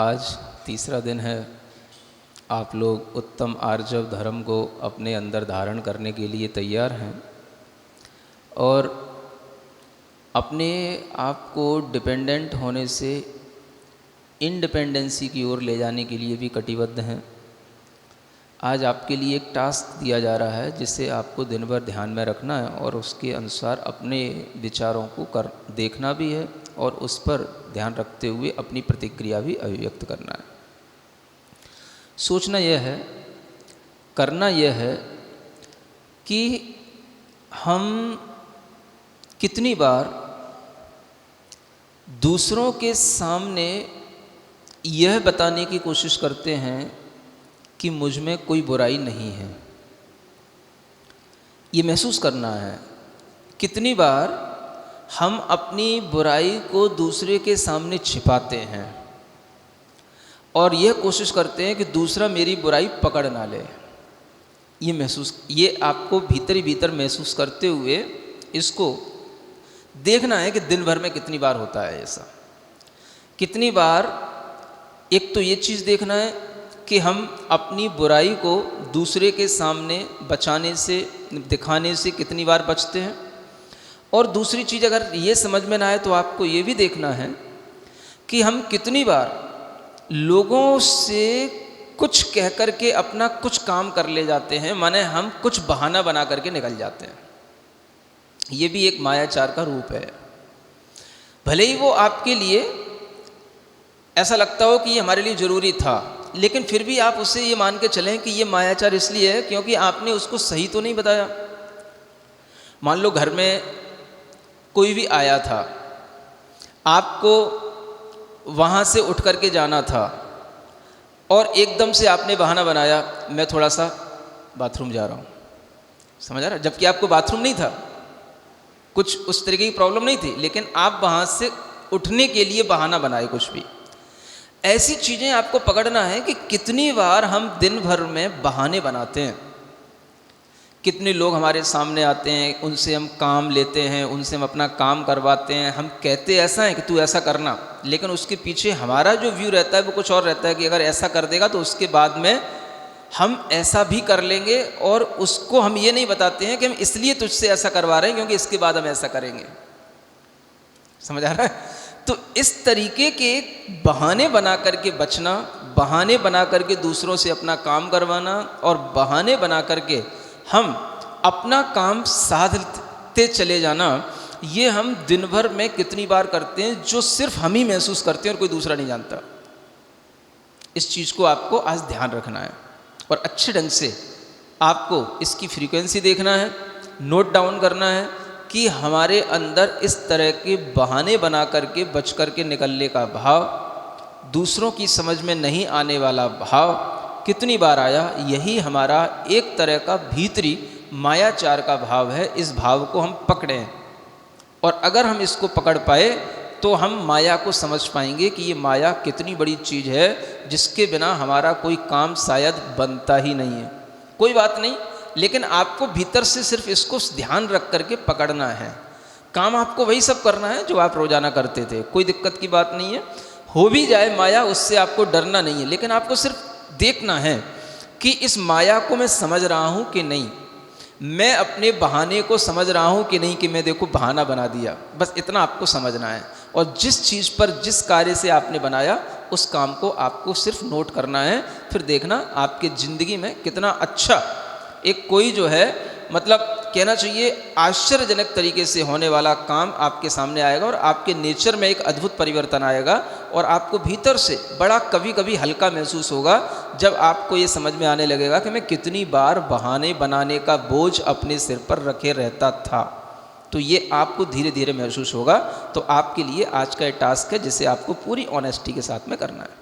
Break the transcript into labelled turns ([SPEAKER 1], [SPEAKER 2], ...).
[SPEAKER 1] आज तीसरा दिन है। आप लोग उत्तम आर्जव धर्म को अपने अंदर धारण करने के लिए तैयार हैं और अपने आप को डिपेंडेंट होने से इंडिपेंडेंसी की ओर ले जाने के लिए भी कटिबद्ध हैं। आज आपके लिए एक टास्क दिया जा रहा है जिसे आपको दिन भर ध्यान में रखना है और उसके अनुसार अपने विचारों को देखना भी है और उस पर ध्यान रखते हुए अपनी प्रतिक्रिया भी अभिव्यक्त करना है। सोचना यह है, करना यह है कि हम कितनी बार दूसरों के सामने यह बताने की कोशिश करते हैं कि मुझ में कोई बुराई नहीं है। ये महसूस करना है कितनी बार हम अपनी बुराई को दूसरे के सामने छिपाते हैं और यह कोशिश करते हैं कि दूसरा मेरी बुराई पकड़ ना ले। ये आपको भीतर ही भीतर महसूस करते हुए इसको देखना है कि दिन भर में कितनी बार होता है ऐसा। कितनी बार एक तो ये चीज़ देखना है कि हम अपनी बुराई को दूसरे के सामने बचाने से, दिखाने से कितनी बार बचते हैं। और दूसरी चीज़ अगर ये समझ में ना आए तो आपको ये भी देखना है कि हम कितनी बार लोगों से कुछ कह कर के अपना कुछ काम कर ले जाते हैं, माने हम कुछ बहाना बना करके निकल जाते हैं। ये भी एक मायाचार का रूप है। भले ही वो आपके लिए ऐसा लगता हो कि ये हमारे लिए ज़रूरी था, लेकिन फिर भी आप उससे ये मान के चलें कि ये मायाचार इसलिए है क्योंकि आपने उसको सही तो नहीं बताया। मान लो घर में कोई भी आया था, आपको वहाँ से उठ करके जाना था और एकदम से आपने बहाना बनाया, मैं थोड़ा सा बाथरूम जा रहा हूँ। समझ आ रहा है? जबकि आपको बाथरूम नहीं था, कुछ उस तरीके की प्रॉब्लम नहीं थी, लेकिन आप वहाँ से उठने के लिए बहाना बनाए कुछ भी। ऐसी चीज़ें आपको पकड़ना है कि कितनी बार हम दिन भर में बहाने बनाते हैं। कितने लोग हमारे सामने आते हैं, उनसे हम काम लेते हैं, उनसे हम अपना काम करवाते हैं। हम कहते ऐसा है कि तू ऐसा करना, लेकिन उसके पीछे हमारा जो व्यू रहता है वो कुछ और रहता है कि अगर ऐसा कर देगा तो उसके बाद में हम ऐसा भी कर लेंगे। और उसको हम ये नहीं बताते हैं कि हम इसलिए तुझसे ऐसा करवा रहे हैं क्योंकि इसके बाद हम ऐसा करेंगे। समझ आ रहा है? तो इस तरीके के बहाने बना करके बचना, बहाने बना करके दूसरों से अपना काम करवाना और बहाने बना करके हम अपना काम साधते चले जाना, ये हम दिन भर में कितनी बार करते हैं जो सिर्फ हम ही महसूस करते हैं और कोई दूसरा नहीं जानता। इस चीज़ को आपको आज ध्यान रखना है और अच्छे ढंग से आपको इसकी फ्रीक्वेंसी देखना है, नोट डाउन करना है कि हमारे अंदर इस तरह के बहाने बना करके बच करके निकलने का भाव, दूसरों की समझ में नहीं आने वाला भाव कितनी बार आया। यही हमारा एक तरह का भीतरी मायाचार का भाव है। इस भाव को हम पकड़ें और अगर हम इसको पकड़ पाए तो हम माया को समझ पाएंगे कि ये माया कितनी बड़ी चीज़ है जिसके बिना हमारा कोई काम शायद बनता ही नहीं है। कोई बात नहीं, लेकिन आपको भीतर से सिर्फ इसको ध्यान रख करके पकड़ना है। काम आपको वही सब करना है जो आप रोज़ाना करते थे, कोई दिक्कत की बात नहीं है। हो भी जाए माया, उससे आपको डरना नहीं है, लेकिन आपको सिर्फ देखना है कि इस माया को मैं समझ रहा हूँ कि नहीं, मैं अपने बहाने को समझ रहा हूँ कि नहीं, कि मैं देखो बहाना बना दिया। बस इतना आपको समझना है और जिस चीज़ पर, जिस कार्य से आपने बनाया उस काम को आपको सिर्फ नोट करना है। फिर देखना आपके ज़िंदगी में कितना अच्छा एक कोई जो है, मतलब कहना चाहिए आश्चर्यजनक तरीके से होने वाला काम आपके सामने आएगा और आपके नेचर में एक अद्भुत परिवर्तन आएगा और आपको भीतर से बड़ा कभी कभी हल्का महसूस होगा जब आपको ये समझ में आने लगेगा कि मैं कितनी बार बहाने बनाने का बोझ अपने सिर पर रखे रहता था। तो ये आपको धीरे धीरे महसूस होगा। तो आपके लिए आज का ये टास्क है जिसे आपको पूरी ऑनेस्टी के साथ में करना है।